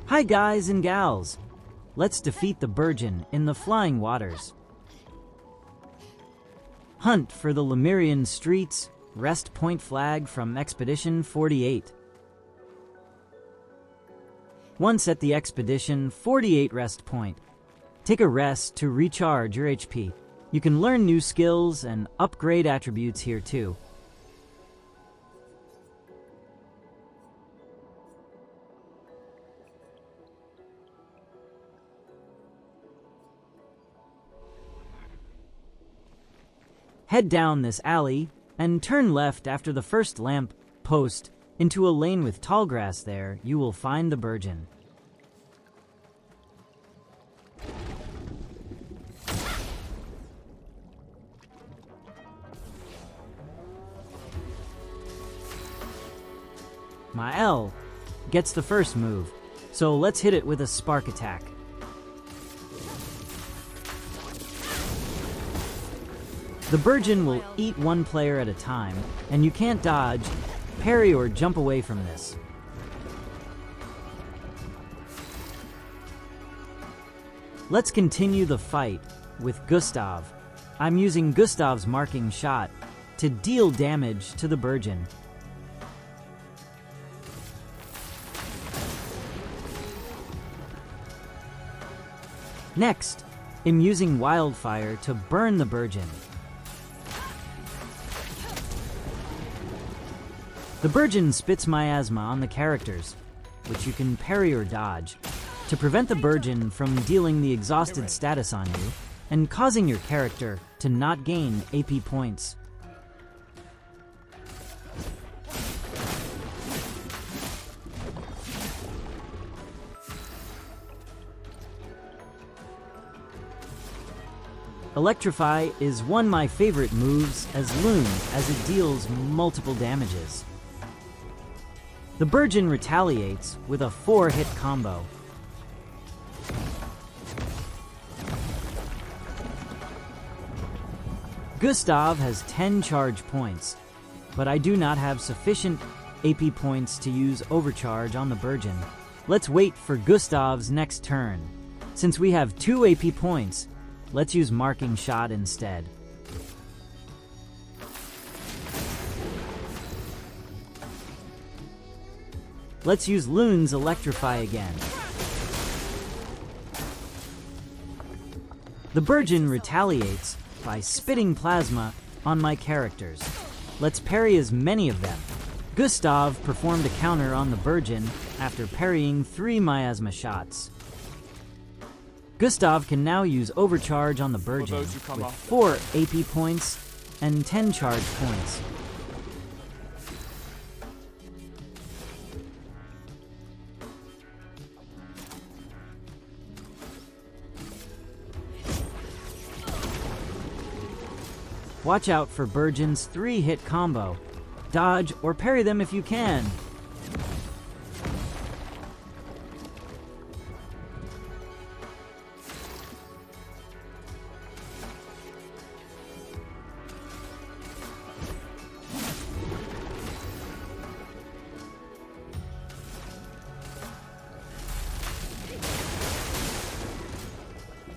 Hi guys and gals! Let's defeat the Bourgeon in the flying waters. Hunt for the Lemurian streets, rest point flag from Expedition 48. Once at the Expedition 48 rest point, take a rest to recharge your HP. You can learn new skills and upgrade attributes here too. Head down this alley and turn left after the first lamp post into a lane with tall grass. There you will find the Bourgeon. Maelle gets the first move, so let's hit it with a spark attack. The Bourgeon will eat one player at a time, and you can't dodge, parry, or jump away from this. Let's continue the fight with Gustave. I'm using Gustave's marking shot to deal damage to the Bourgeon. Next, I'm using Wildfire to burn the Bourgeon. The Bourgeon spits miasma on the characters, which you can parry or dodge, to prevent the Bourgeon from dealing the exhausted status on you and causing your character to not gain AP points. Electrify is one of my favorite moves as Lune, as it deals multiple damages. The Bourgeon retaliates with a 4-hit combo. Gustave has 10 charge points, but I do not have sufficient AP points to use overcharge on the Bourgeon. Let's wait for Gustave's next turn. Since we have 2 AP points, let's use marking shot instead. Let's use Lune's Electrify again. The Bourgeon retaliates by spitting plasma on my characters. Let's parry as many of them. Gustave performed a counter on the Bourgeon after parrying 3 miasma shots. Gustave can now use overcharge on the Bourgeon with 4 AP points and 10 charge points. Watch out for Bourgeon's 3-hit combo. Dodge or parry them if you can.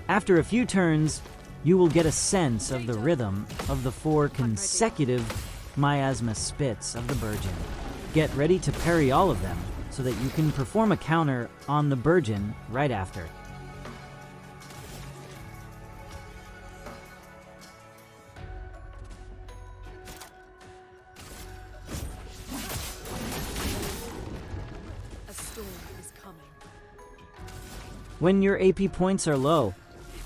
After a few turns, you will get a sense of the rhythm of the 4 consecutive miasma spits of the Bourgeon. Get ready to parry all of them so that you can perform a counter on the Bourgeon right after. A storm is coming. When your AP points are low,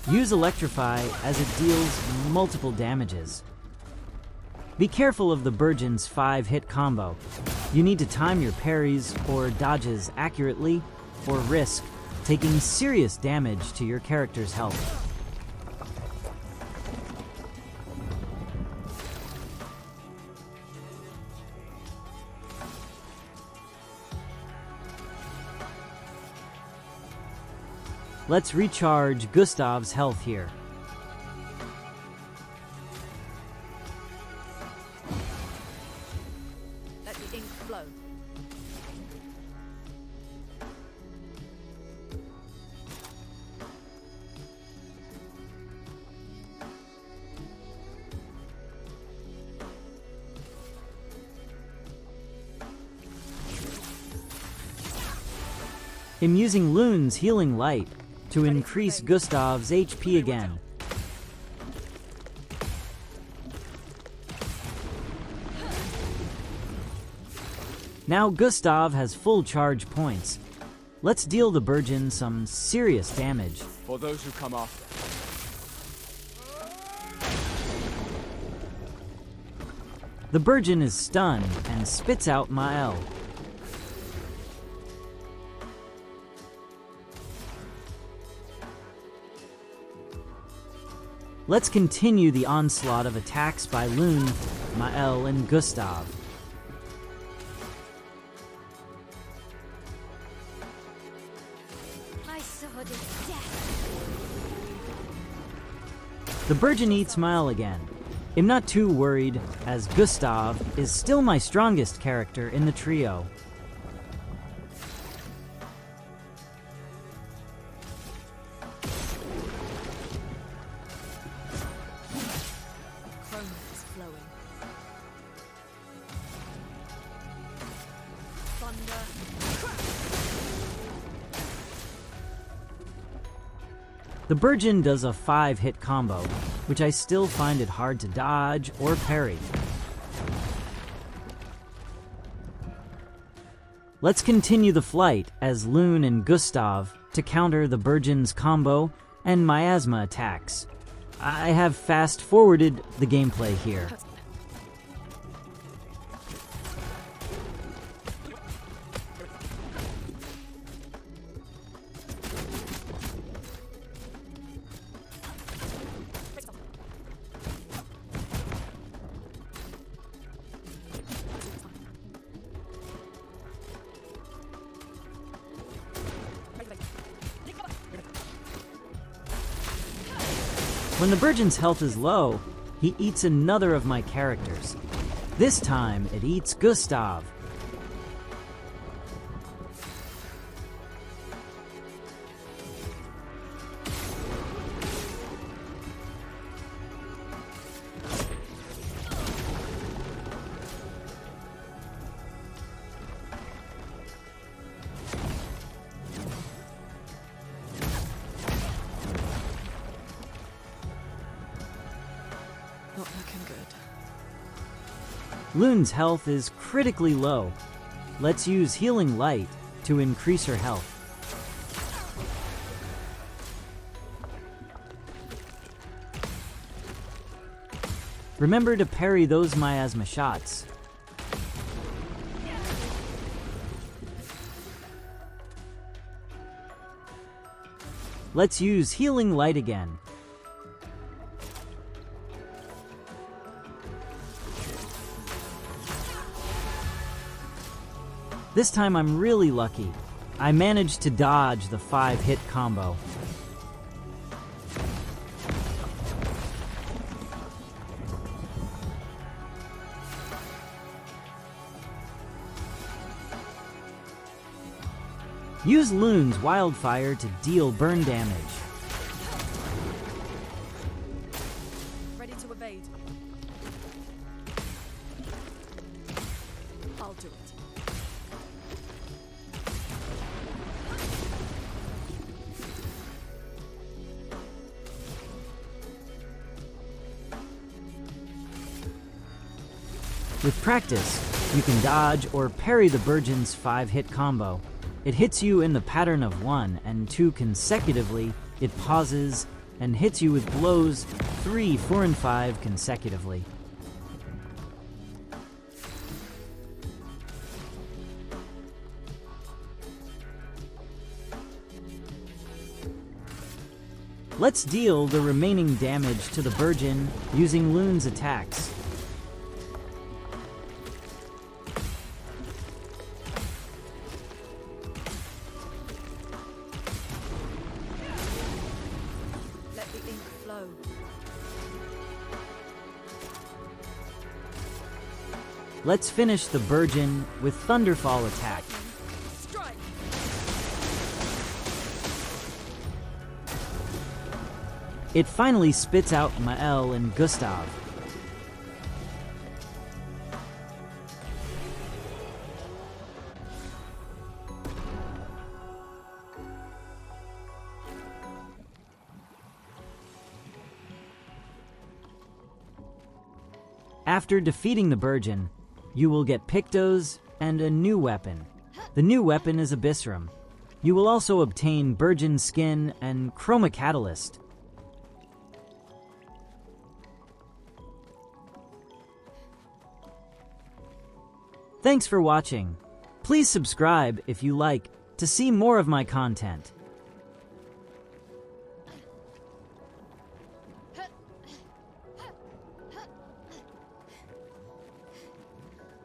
use Electrify as it deals multiple damages. Be careful of the Bourgeon's 5-hit combo. You need to time your parries or dodges accurately or risk taking serious damage to your character's health. Let's recharge Gustave's health here. Let the ink flow. I'm using Lune's healing light to increase Gustave's HP again. Now Gustave has full charge points. Let's deal the Bourgeon some serious damage. For those who come after. The Bourgeon is stunned and spits out Maelle. Let's continue the onslaught of attacks by Lune, Maelle, and Gustave. My sword is death. The Bourgeon eats Maelle again. I'm not too worried, as Gustave is still my strongest character in the trio. The Bourgeon does a 5-hit combo, which I still find it hard to dodge or parry. Let's continue the flight as Lune and Gustave to counter the Bourgeon's combo and miasma attacks. I have fast-forwarded the gameplay here. When the Bourgeon's health is low, he eats another of my characters. This time, it eats Gustave. Not looking good. Lune's health is critically low. Let's use Healing Light to increase her health. Remember to parry those miasma shots. Let's use Healing Light again. This time I'm really lucky. I managed to dodge the 5-hit combo. Use Lune's Wildfire to deal burn damage. Ready to evade. I'll do it. With practice, you can dodge or parry the Bourgeon's 5-hit combo. It hits you in the pattern of 1 and 2 consecutively, it pauses, and hits you with blows 3, 4, and 5 consecutively. Let's deal the remaining damage to the Bourgeon using Lune's attacks. Let the ink flow. Let's finish the Bourgeon with Thunderfall attack. Strike! It finally spits out Maelle and Gustave. After defeating the Bourgeon, you will get Pictos and a new weapon. The new weapon is Abysserum. You will also obtain Bourgeon skin and Chroma Catalyst. Thanks for watching. Please subscribe if you like to see more of my content.